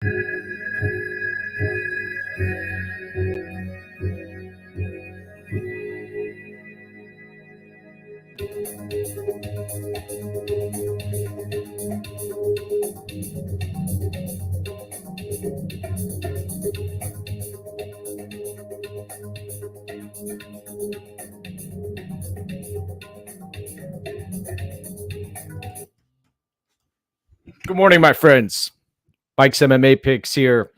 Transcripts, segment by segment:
Good morning, my friends. Mike's MMA Picks here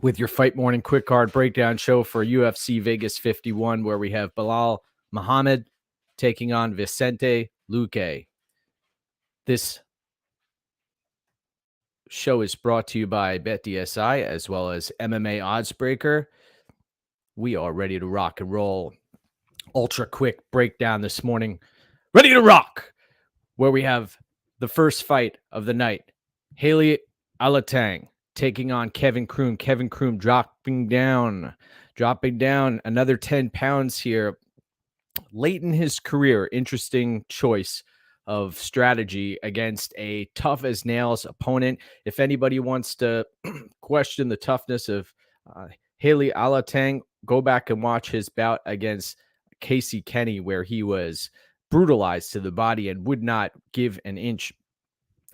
with your Fight Morning Quick Card Breakdown show for UFC Vegas 51, where we have Belal Muhammad taking on Vicente Luque. This show is brought to you by BetDSI as well as MMAOddsbreaker. We are ready to rock and roll. Ultra quick breakdown this morning. Ready to rock, where we have the first fight of the night. Alatang taking on Kevin Croom. Kevin Croom dropping down another 10 pounds here. Late in his career, interesting choice of strategy against a tough as nails opponent. If anybody wants to question the toughness of Alatang, go back and watch his bout against Casey Kenny, where he was brutalized to the body and would not give an inch.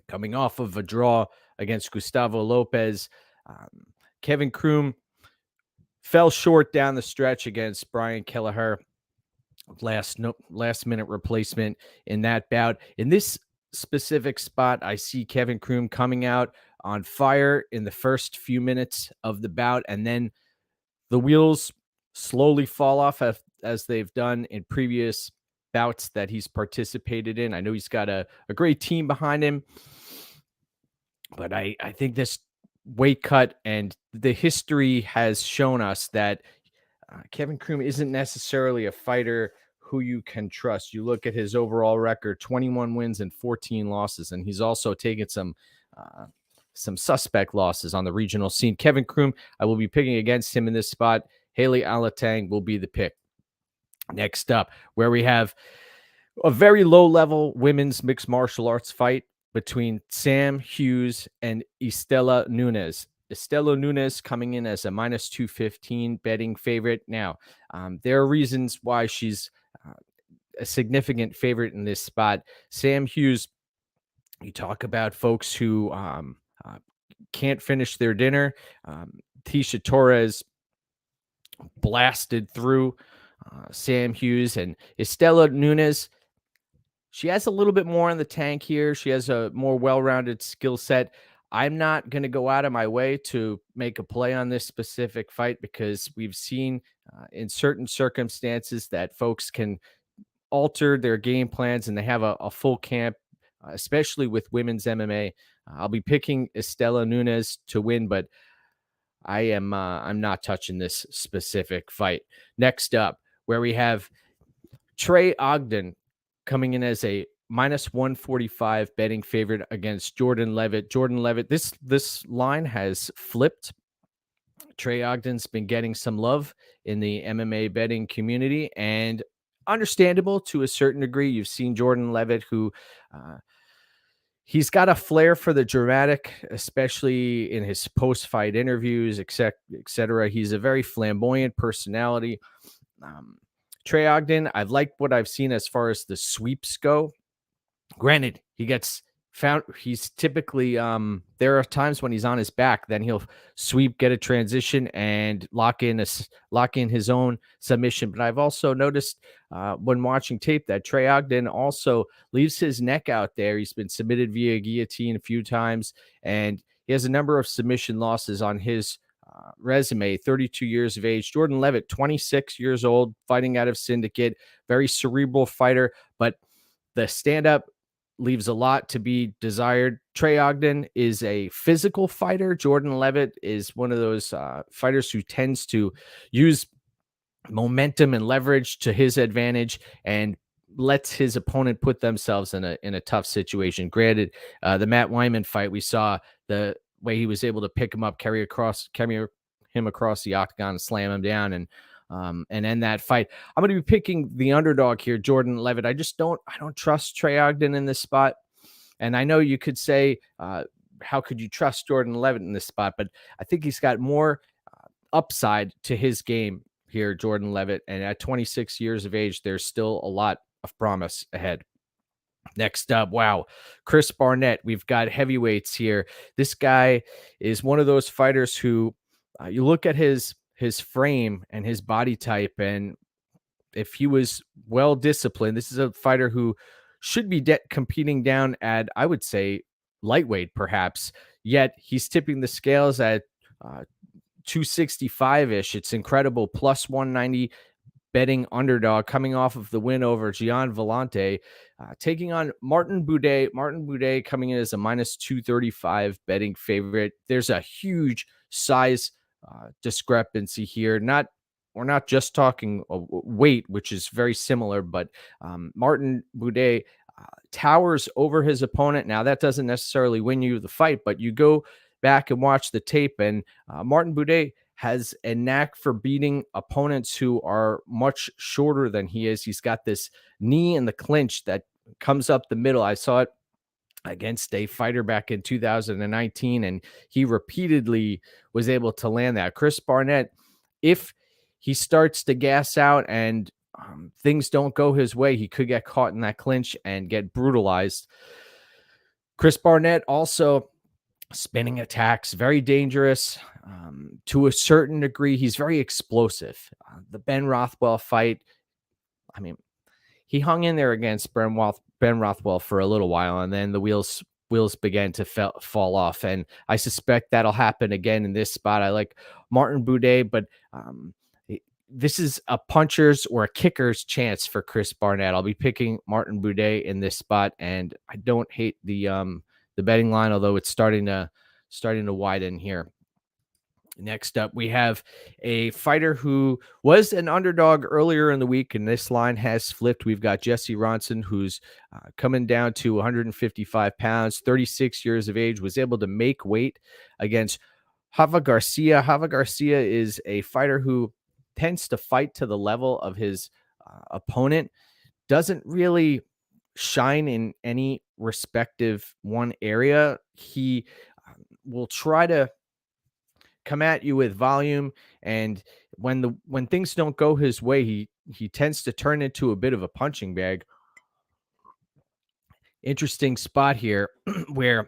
Coming off of a draw against Gustavo Lopez, Kevin Croom fell short down the stretch against Brian Kelleher. Last minute replacement in that bout. In this specific spot, I see Kevin Croom coming out on fire in the first few minutes of the bout, and then the wheels slowly fall off as they've done in previous bouts that he's participated in. I know he's got a great team behind him, but I think this weight cut and the history has shown us that Kevin Croom isn't necessarily a fighter who you can trust. You look at his overall record, 21 wins and 14 losses, and he's also taken some suspect losses on the regional scene. Kevin Croom, I will be picking against him in this spot. Alatang will be the pick. Next up, where we have a very low-level women's mixed martial arts fight between Sam Hughes and Istela Nunes. Istela Nunes coming in as a minus 215 betting favorite. Now, there are reasons why she's a significant favorite in this spot. Sam Hughes, you talk about folks who can't finish their dinner. Tisha Torres blasted through Sam Hughes, and Istela Nunes, she has a little bit more in the tank here. She has a more well-rounded skill set. I'm not going to go out of my way to make a play on this specific fight because we've seen in certain circumstances that folks can alter their game plans and they have a full camp, especially with women's MMA. I'll be picking Istela Nunes to win, but I'm not touching this specific fight. Next up, where we have Trey Ogden coming in as a minus 145 betting favorite against Jordan Leavitt. Jordan Leavitt, this line has flipped. Trey Ogden's been getting some love in the MMA betting community, and understandable to a certain degree. You've seen Jordan Leavitt, who he's got a flair for the dramatic, especially in his post-fight interviews, etc. He's a very flamboyant personality. Trey Ogden, I've liked what I've seen as far as the sweeps go. Granted, he gets found. He's typically, there are times when he's on his back, then he'll sweep, get a transition, and lock in his own submission. But I've also noticed when watching tape that Trey Ogden also leaves his neck out there. He's been submitted via guillotine a few times, and he has a number of submission losses on his resume. 32 years of age. Jordan Leavitt, 26 years old, fighting out of Syndicate. Very cerebral fighter, but the stand-up leaves a lot to be desired. Trey Ogden is a physical fighter. Jordan Leavitt is one of those fighters who tends to use momentum and leverage to his advantage and lets his opponent put themselves in a tough situation. Granted, the Matt Wyman fight, we saw the way he was able to pick him up, carry him across the octagon, and slam him down, and end that fight. I'm going to be picking the underdog here, Jordan Leavitt. I don't trust Trey Ogden in this spot. And I know you could say how could you trust Jordan Leavitt in this spot? But I think he's got more upside to his game here, Jordan Leavitt. And at 26 years of age, there's still a lot of promise ahead. Next up, wow, Chris Barnett. We've got heavyweights here. This guy is one of those fighters who you look at his frame and his body type, and if he was well disciplined, this is a fighter who should be competing down at, I would say, lightweight perhaps. Yet he's tipping the scales at 265-ish. It's incredible. Plus 190 betting underdog coming off of the win over Gian Vellante, taking on Martin Buday. Martin Buday coming in as a minus 235 betting favorite. There's a huge size discrepancy here. We're not just talking weight, which is very similar, but Martin Buday towers over his opponent. Now, that doesn't necessarily win you the fight, but you go back and watch the tape, and Martin Buday has a knack for beating opponents who are much shorter than he is. He's got this knee in the clinch that comes up the middle. I saw it against a fighter back in 2019, and he repeatedly was able to land that. Chris Barnett, if he starts to gas out and things don't go his way, he could get caught in that clinch and get brutalized. Chris Barnett also spinning attacks, very dangerous. To a certain degree, he's very explosive. The Ben Rothwell fight, I mean, he hung in there against Ben Rothwell for a little while, and then the wheels began to fall off. And I suspect that'll happen again in this spot. I like Martin Buday, but this is a puncher's or a kicker's chance for Chris Barnett. I'll be picking Martin Buday in this spot, and I don't hate the betting line, although it's starting to widen here. Next up, we have a fighter who was an underdog earlier in the week, and this line has flipped. We've got Jesse Ronson, who's coming down to 155 pounds, 36 years of age, was able to make weight against Hava Garcia. Hava Garcia is a fighter who tends to fight to the level of his opponent, doesn't really shine in any respective one area. He will try to come at you with volume, and when things don't go his way, he tends to turn into a bit of a punching bag. Interesting spot here where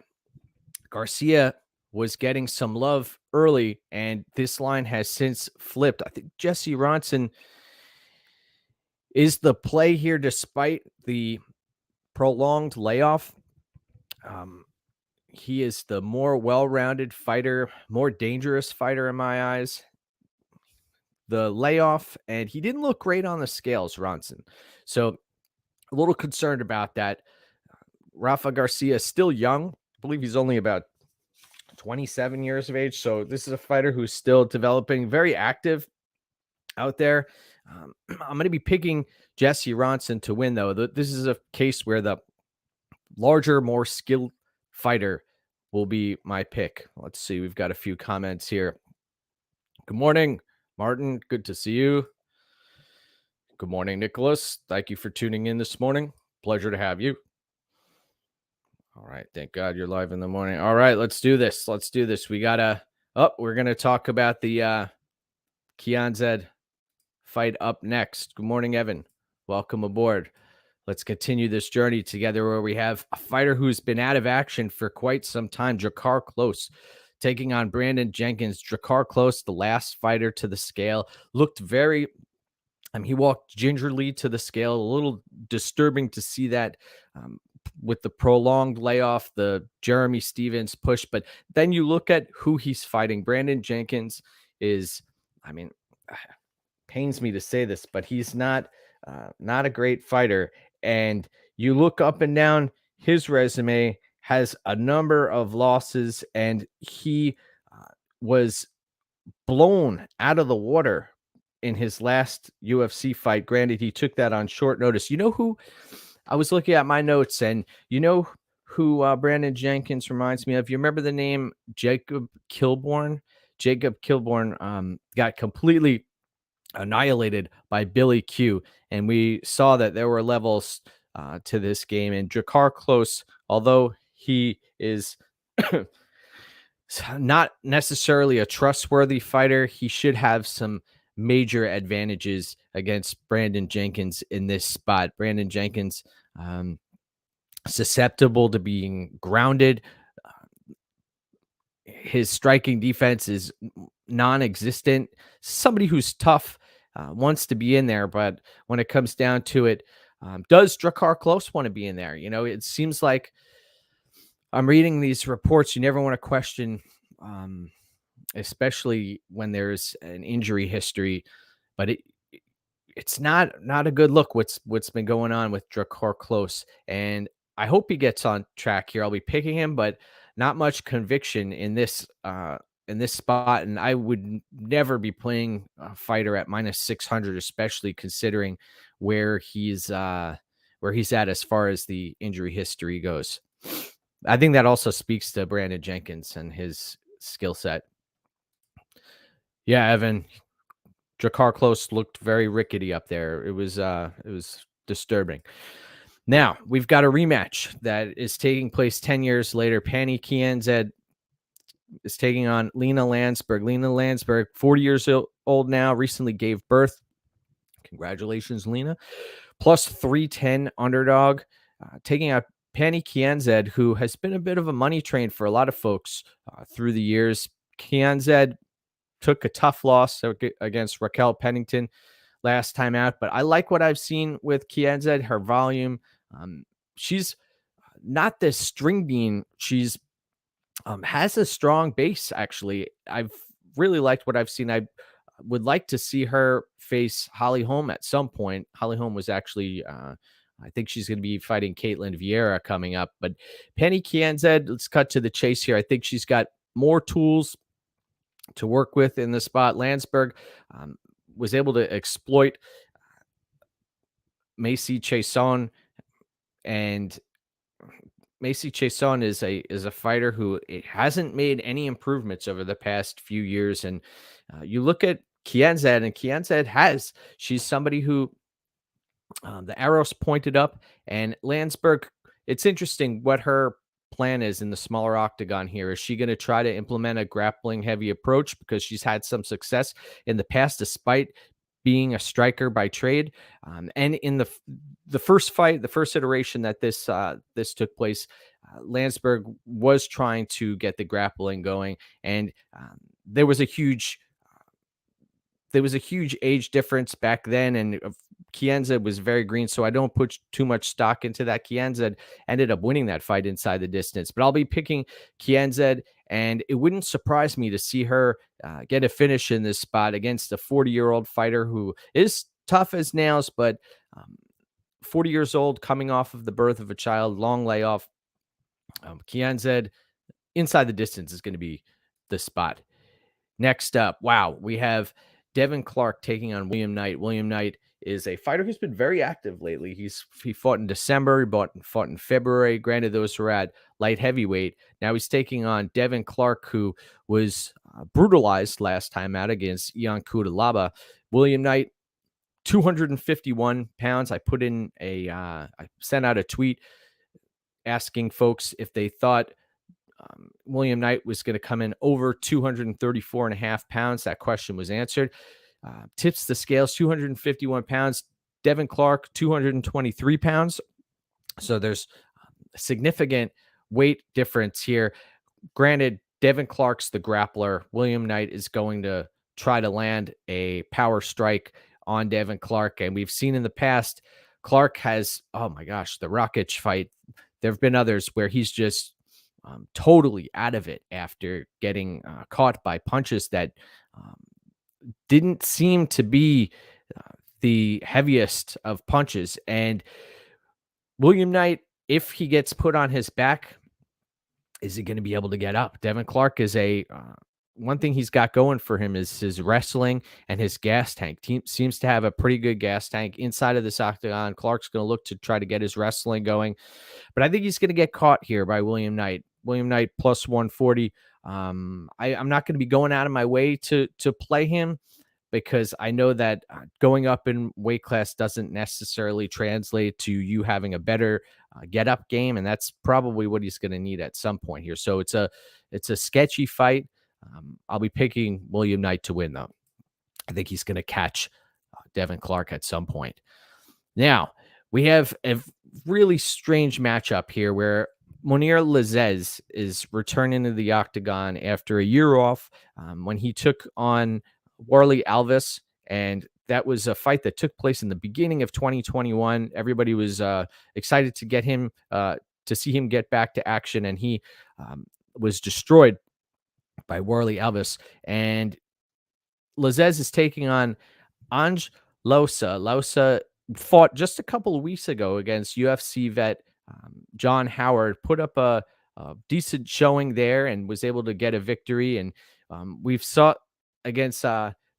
Garcia was getting some love early, and this line has since flipped. I think Jesse Ronson is the play here despite the prolonged layoff. He is the more well-rounded fighter, more dangerous fighter in my eyes. The layoff, and he didn't look great on the scales, Ronson. So a little concerned about that. Rafa Garcia is still young. I believe he's only about 27 years of age. So this is a fighter who's still developing, very active out there. I'm going to be picking Jesse Ronson to win, though. This is a case where the larger, more skilled fighter will be my pick. Let's see. We've got a few comments here. Good morning, Martin. Good to see you. Good morning, Nicholas. Thank you for tuning in this morning. Pleasure to have you. All right. Thank God you're live in the morning. All right. Let's do this. We got we're going to talk about the Kianzad fight up next. Good morning, Evan. Welcome aboard. Let's continue this journey together where we have a fighter who's been out of action for quite some time, Drakkar Klose, taking on Brandon Jenkins. Drakkar Klose, the last fighter to the scale, looked very, he walked gingerly to the scale. A little disturbing to see that with the prolonged layoff, the Jeremy Stevens push. But then you look at who he's fighting. Brandon Jenkins is, pains me to say this, but he's not a great fighter. And you look up and down his resume, has a number of losses, and he was blown out of the water in his last UFC fight. Granted, he took that on short notice. You know who? I was looking at my notes, and you know who Brandon Jenkins reminds me of? You remember the name Jacob Kilbourne? Jacob Kilbourne got completely annihilated by Billy Q, and we saw that there were levels to this game. And Drakkar Klose, although he is not necessarily a trustworthy fighter. He should have some major advantages against Brandon Jenkins in this spot. Brandon Jenkins, susceptible to being grounded. His striking defense is non-existent. Somebody who's tough, wants to be in there, but when it comes down to it, does Drakkar Klose want to be in there? You know, it seems like I'm reading these reports. You never want to question, especially when there's an injury history, but it's not a good look what's been going on with Drakkar Klose, and I hope he gets on track here. I'll be picking him, but not much conviction in this spot, and I would never be playing a fighter at -600, especially considering where he's at as far as the injury history goes. I think that also speaks to Brandon Jenkins and his skill set. Yeah, Evan, Drakkar Klose looked very rickety up there. It was disturbing. Now, we've got a rematch that is taking place 10 years later. Pannie Kianzad is taking on Lena Lansberg. Lena Lansberg, 40 years old now, recently gave birth. Congratulations, Lena. Plus 310 underdog, taking out Pannie Kianzad, who has been a bit of a money train for a lot of folks through the years. Kianzad took a tough loss against Raquel Pennington last time out, but I like what I've seen with Kianzad. Her volume, she's not this string bean. She's has a strong base, actually. I've really liked what I've seen. I would like to see her face Holly Holm at some point. Holly Holm was actually, I think she's going to be fighting Caitlin Vieira coming up. But Pannie Kianzad, let's cut to the chase here. I think she's got more tools to work with in the spot. Lansberg was able to exploit Macy Chiasson, and Macy Chiasson is a fighter who it hasn't made any improvements over the past few years. And you look at Kianzad, and Kianzad she's somebody who the arrows pointed up, and Lansberg, it's interesting what her plan is in the smaller octagon here. Is she going to try to implement a grappling heavy approach because she's had some success in the past despite being a striker by trade? And in the first fight, the first iteration that this took place, Lansberg was trying to get the grappling going, and there was a huge age difference back then, and Kianzad was very green, so I don't put too much stock into that. Kianzad ended up winning that fight inside the distance, but I'll be picking Kianzad, and it wouldn't surprise me to see her get a finish in this spot against a 40-year-old fighter who is tough as nails, but 40 years old, coming off of the birth of a child, long layoff. Kianzad inside the distance is going to be the spot. Next up, wow, we have Devin Clark taking on William Knight. William Knight is a fighter who's been very active lately. He fought in December, he fought in February. Granted, those were at light heavyweight. Now he's taking on Devin Clark, who was brutalized last time out against Ian Kudalaba. William Knight, 251 pounds. I sent out a tweet asking folks if they thought William Knight was going to come in over 234.5 pounds. That question was answered. Tips the scales, 251 pounds. Devin Clark, 223 pounds. So there's a significant weight difference here. Granted, Devin Clark's the grappler. William Knight is going to try to land a power strike on Devin Clark. And we've seen in the past, Clark has, oh my gosh, the Rakic fight. There have been others where he's just totally out of it after getting caught by punches that didn't seem to be the heaviest of punches. And William Knight, if he gets put on his back, is he going to be able to get up? Devin Clark is one thing he's got going for him is his wrestling and his gas tank. Team seems to have a pretty good gas tank inside of this octagon. Clark's going to look to try to get his wrestling going, but I think he's going to get caught here by William Knight. William Knight plus 140. I'm not going to be going out of my way to play him because I know that going up in weight class doesn't necessarily translate to you having a better get-up game, and that's probably what he's going to need at some point here. So it's a sketchy fight. I'll be picking William Knight to win, though. I think he's going to catch Devin Clark at some point. Now, we have a really strange matchup here where Mounir Lazzez is returning to the octagon after a year off when he took on Warlley Alves, and that was a fight that took place in the beginning of 2021. Everybody was excited to get him, to see him get back to action, and he was destroyed by Warlley Alves. And Lazzez is taking on Ange Losa. Losa fought just a couple of weeks ago against UFC vet John Howard, put up a decent showing there and was able to get a victory. And we've saw against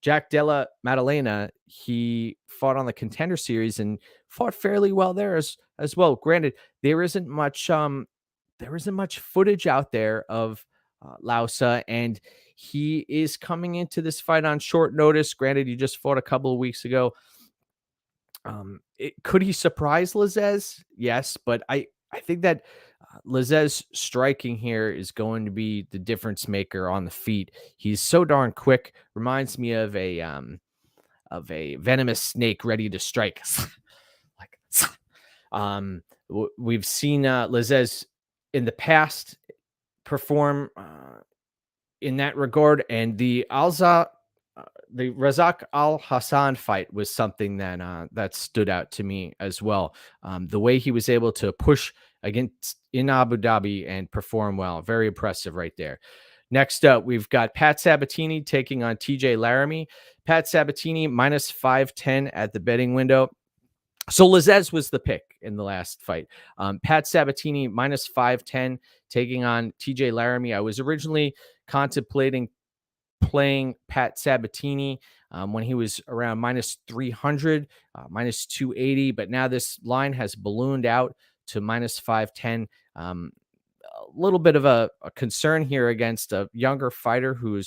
Jack Della Maddalena, he fought on the Contender Series and fought fairly well there as well. Granted, there isn't much footage out there of Losa, and he is coming into this fight on short notice. Granted, he just fought a couple of weeks ago. Could he surprise Lazzez? Yes, but I think that Lazzez striking here is going to be the difference maker on the feet. He's so darn quick. Reminds me of a venomous snake ready to strike. We've seen Lazzez in the past perform in that regard, and the Razak Al Hassan fight was something that stood out to me as well. The way he was able to push against in Abu Dhabi and perform well, very impressive right there. Next up, we've got Pat Sabatini taking on TJ Laramie. Pat Sabatini minus 510 at the betting window. So Lazzez was the pick in the last fight. Pat Sabatini minus 510 taking on TJ Laramie. I was originally contemplating playing Pat Sabatini when he was around minus 300, minus 280, but now this line has ballooned out to minus 510. A little bit of a concern here against a younger fighter who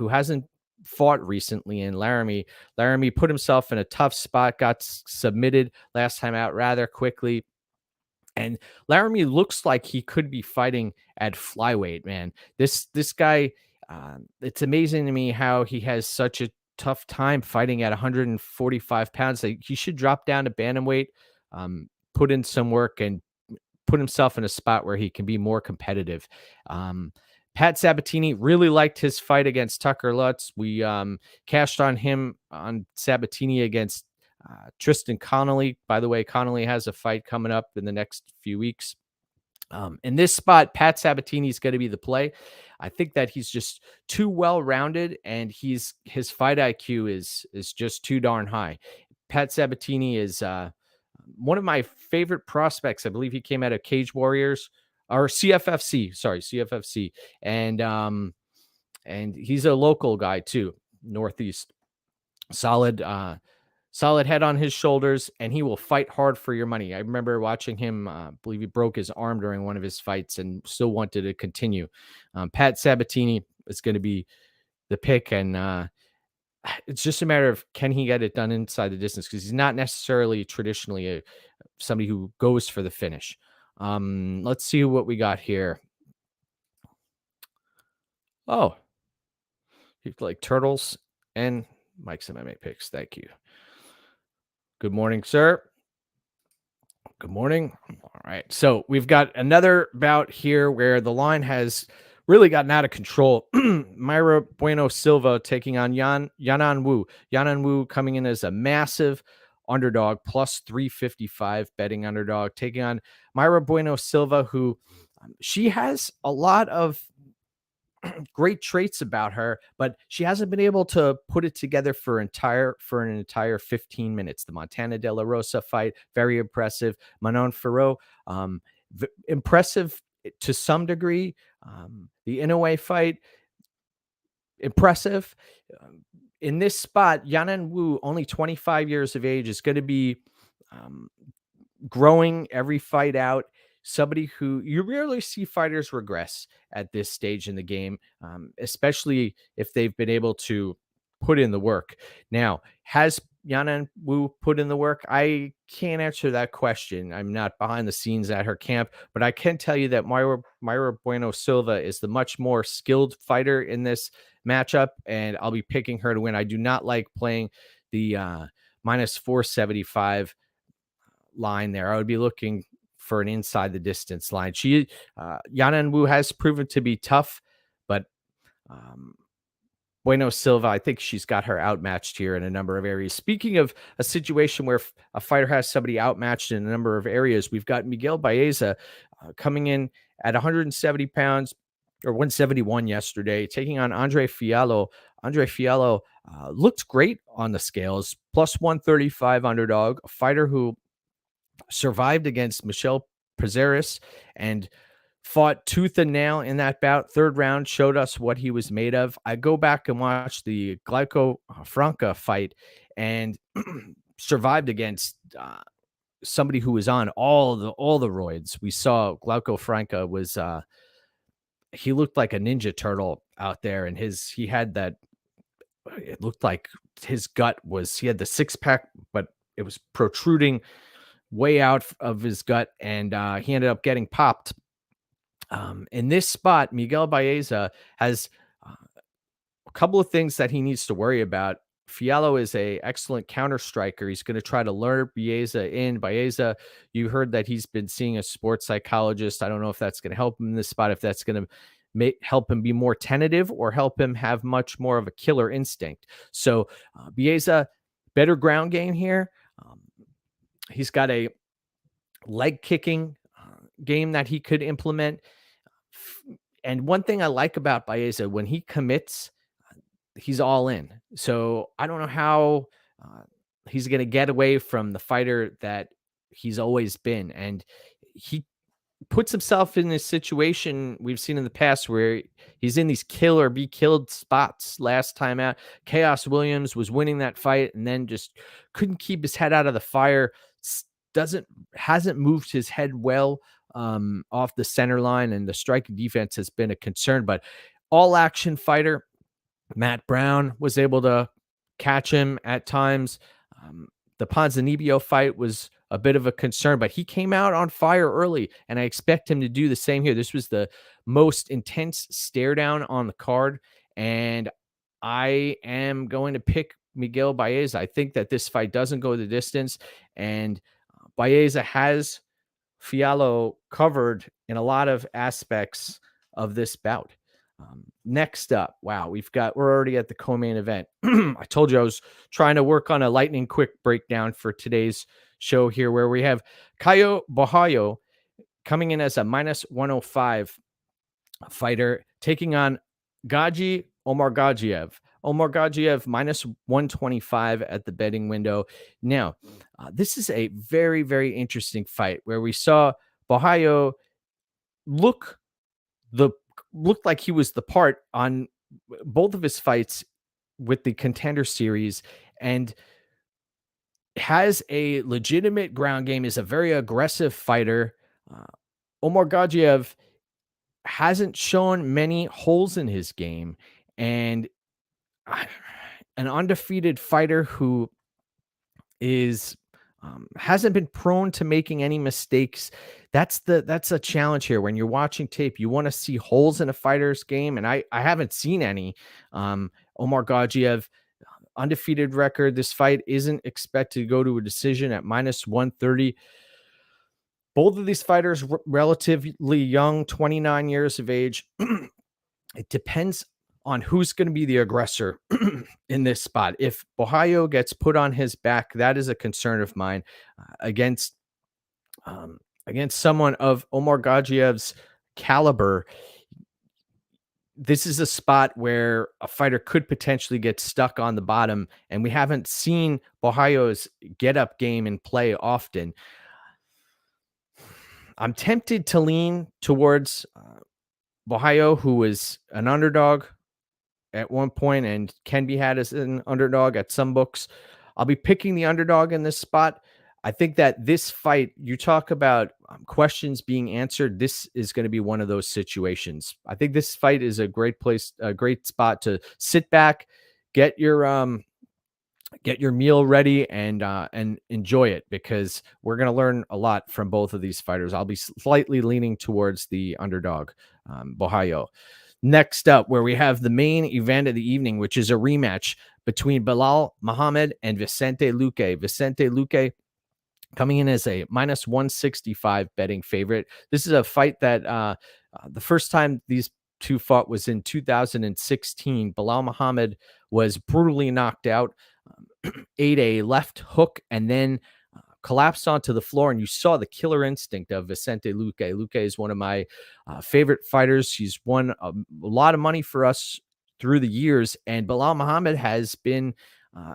hasn't fought recently in Laramie. Laramie put himself in a tough spot, got submitted last time out rather quickly. And Laramie looks like he could be fighting at flyweight, man. This guy, it's amazing to me how he has such a tough time fighting at 145 pounds. Like, he should drop down to bantamweight, put in some work, and put himself in a spot where he can be more competitive. Pat Sabatini, really liked his fight against Tucker Lutz. We cashed on him on Sabatini against Tristan Connolly. By the way, Connolly has a fight coming up in the next few weeks. In this spot, Pat Sabatini is going to be the play. I think that he's just too well-rounded, and his fight IQ is just too darn high. Pat Sabatini is one of my favorite prospects. I believe he came out of Cage Warriors or CFFC, and he's a local guy too, Northeast. Solid head on his shoulders, and he will fight hard for your money. I remember watching him. I believe he broke his arm during one of his fights and still wanted to continue. Pat Sabatini is going to be the pick, and it's just a matter of, can he get it done inside the distance, because he's not necessarily traditionally somebody who goes for the finish. Let's see what we got here. Oh, like Turtles and Mike's MMA picks. Thank you. Good morning, sir. Good morning. All right. So we've got another bout here where the line has really gotten out of control. Mayra Bueno Silva taking on Yanan Wu. Yanan Wu coming in as a massive underdog, plus 355 betting underdog, taking on Mayra Bueno Silva, who she has a lot of great traits about her, but she hasn't been able to put it together for an entire 15 minutes. The Montana De La Rosa fight, very impressive. Manon Ferro, impressive to some degree. The Inoue fight, impressive. In this spot, Yanan Wu, only 25 years of age, is going to be growing every fight out. Somebody who you rarely see fighters regress at this stage in the game, especially if they've been able to put in the work. Now, has Yana Wu put in the work? I can't answer that question. I'm not behind the scenes at her camp, but I can tell you that Mayra Bueno Silva is the much more skilled fighter in this matchup, and I'll be picking her to win. I do not like playing the minus 475 line there. I would be looking for an inside the distance line. Yana Wu has proven to be tough, but Bueno Silva, I think she's got her outmatched here in a number of areas. Speaking of a situation where a fighter has somebody outmatched in a number of areas, we've got Miguel Baeza coming in at 170 pounds or 171 yesterday, taking on Andre Fialho. Andre Fialho looked great on the scales, plus 135 underdog, a fighter who survived against Michel Prazeres and fought tooth and nail in that bout. Third round showed us what he was made of. I go back and watch the Glauco Franca fight and survived against somebody who was on all the roids. We saw Glauco Franca was he looked like a ninja turtle out there, and he had that. It looked like his gut he had the six pack, but it was protruding way out of his gut, and he ended up getting popped. In this spot, Miguel Baeza has a couple of things that he needs to worry about. Fialho is a excellent counter striker. He's going to try to lure Baeza in. Baeza, you heard that he's been seeing a sports psychologist. I don't know if that's going to help him in this spot, if that's going to help him be more tentative or help him have much more of a killer instinct. So Baeza, better ground game here. He's got a leg kicking game that he could implement. And one thing I like about Baeza, when he commits, he's all in. So I don't know how he's going to get away from the fighter that he's always been. And he puts himself in this situation we've seen in the past where he's in these kill or be killed spots. Last time out, Chaos Williams was winning that fight and then just couldn't keep his head out of the fire. Hasn't moved his head well off the center line, and the striking defense has been a concern. But all action fighter, Matt Brown was able to catch him at times. The Ponzinibbio fight was a bit of a concern, but he came out on fire early, and I expect him to do the same here. This was the most intense stare down on the card, and I am going to pick Miguel Baeza. I think that this fight doesn't go the distance, and Baeza has Fialho covered in a lot of aspects of this bout. Next up, wow, we're already at the co-main event. I told you I was trying to work on a lightning quick breakdown for today's show here, where we have Caio Bohayo coming in as a minus 105 fighter, taking on Omagajiev. Omagajiev minus 125 at the betting window. Now, this is a very, very interesting fight where we saw Bohayo looked like he was the part on both of his fights with the Contender Series, and has a legitimate ground game, is a very aggressive fighter. Omagajiev hasn't shown many holes in his game, and an undefeated fighter who is hasn't been prone to making any mistakes. That's a challenge here. When you're watching tape, you want to see holes in a fighter's game, and I haven't seen any. Omagajiev, undefeated record. This fight isn't expected to go to a decision at minus 130. Both of these fighters relatively young, 29 years of age. It depends on who's going to be the aggressor in this spot. If Bohayo gets put on his back, that is a concern of mine against someone of Omargajiev's caliber. This is a spot where a fighter could potentially get stuck on the bottom, and we haven't seen Bohayo's get-up game in play often. I'm tempted to lean towards Bohayo, who was an underdog at one point and can be had as an underdog at some books. I'll be picking the underdog in this spot. I think that this fight, you talk about questions being answered, this is going to be one of those situations. I think this fight is a great spot to sit back, get your get your meal ready and enjoy it, because we're going to learn a lot from both of these fighters. I'll be slightly leaning towards the underdog, Bohayo. Next up, where we have the main event of the evening, which is a rematch between Belal Muhammad and Vicente Luque. Vicente Luque coming in as a minus 165 betting favorite. This is a fight that the first time these two fought was in 2016. Belal Muhammad was brutally knocked out, ate a left hook, and then collapsed onto the floor, and you saw the killer instinct of Vicente Luque. Luque is one of my favorite fighters. He's won a lot of money for us through the years, and Belal Muhammad has been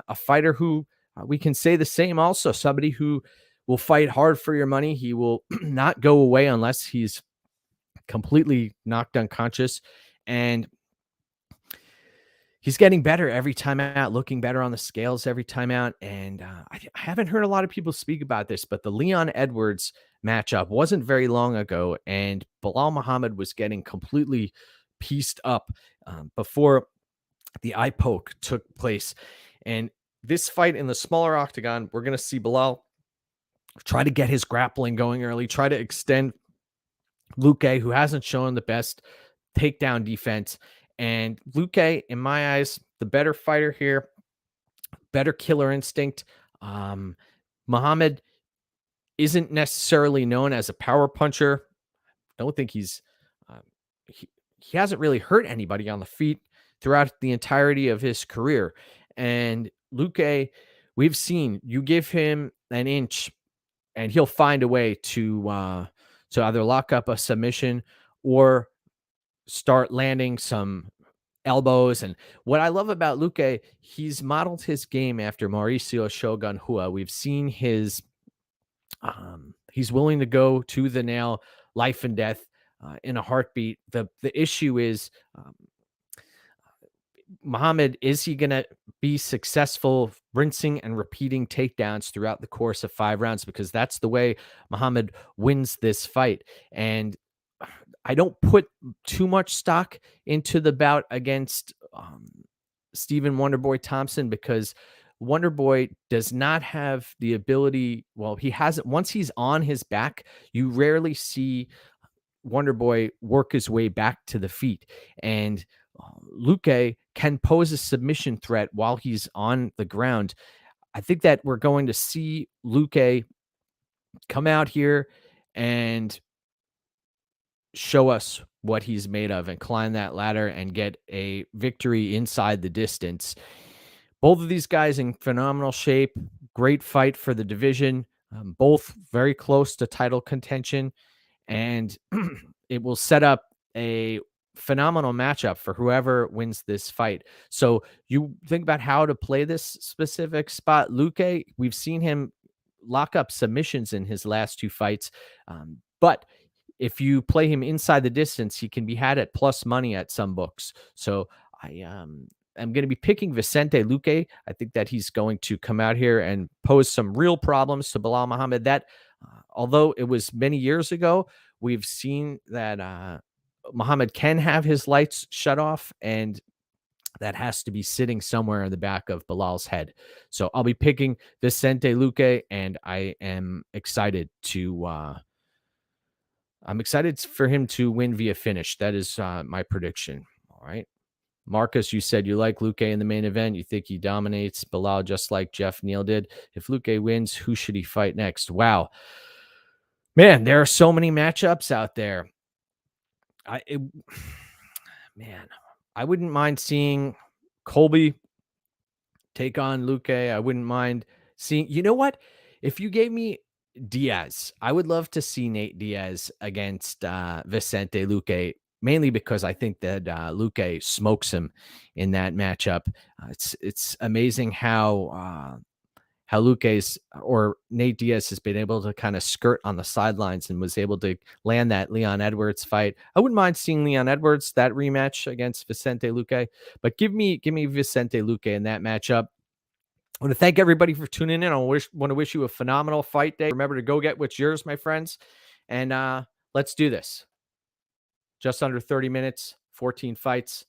a fighter who we can say the same also, somebody who will fight hard for your money. He will not go away unless he's completely knocked unconscious, and he's getting better every time out, looking better on the scales every time out. And I haven't heard a lot of people speak about this, but the Leon Edwards matchup wasn't very long ago, and Belal Muhammad was getting completely pieced up before the eye poke took place. And this fight in the smaller octagon, we're going to see Belal try to get his grappling going early, try to extend Luque, who hasn't shown the best takedown defense. And Luque, in my eyes, the better fighter here, better killer instinct. Muhammad isn't necessarily known as a power puncher. I don't think he's he hasn't really hurt anybody on the feet throughout the entirety of his career. And Luque, we've seen, you give him an inch and he'll find a way to either lock up a submission or start landing some elbows. And what I love about Luque, he's modeled his game after Mauricio Shogun Rua. We've seen his he's willing to go to the nail, life and death, in a heartbeat. The issue is, Muhammad, is he going to be successful rinsing and repeating takedowns throughout the course of 5 rounds? Because that's the way Muhammad wins this fight. And I don't put too much stock into the bout against Stephen Wonderboy Thompson, because Wonderboy does not have the ability. Well, he hasn't. Once he's on his back, you rarely see Wonderboy work his way back to the feet. And Luque can pose a submission threat while he's on the ground. I think that we're going to see Luque come out here and show us what he's made of and climb that ladder and get a victory inside the distance. Both of these guys in phenomenal shape. Great fight for the division. Both very close to title contention. And it will set up a phenomenal matchup for whoever wins this fight. So you think about how to play this specific spot. Luque, we've seen him lock up submissions in his last 2 fights. But if you play him inside the distance, he can be had at plus money at some books. So I'm going to be picking Vicente Luque. I think that he's going to come out here and pose some real problems to Belal Muhammad. That, although it was many years ago, we've seen that Muhammad can have his lights shut off, and that has to be sitting somewhere in the back of Belal's head. So I'll be picking Vicente Luque, and I am excited to I'm excited for him to win via finish. That is my prediction. All right. Marcus, you said you like Luque in the main event. You think he dominates Belal just like Jeff Neal did. If Luque wins, who should he fight next? Wow. Man, there are so many matchups out there. I wouldn't mind seeing Colby take on Luque. I wouldn't mind seeing, you know what? If you gave me Diaz, I would love to see Nate Diaz against Vicente Luque, mainly because I think that Luque smokes him in that matchup. It's amazing how Luque's or Nate Diaz has been able to kind of skirt on the sidelines and was able to land that Leon Edwards fight. I wouldn't mind seeing Leon Edwards, that rematch against Vicente Luque, but give me Vicente Luque in that matchup. I want to thank everybody for tuning in. I want to wish you a phenomenal fight day. Remember to go get what's yours, my friends. And let's do this. Just under 30 minutes, 14 fights.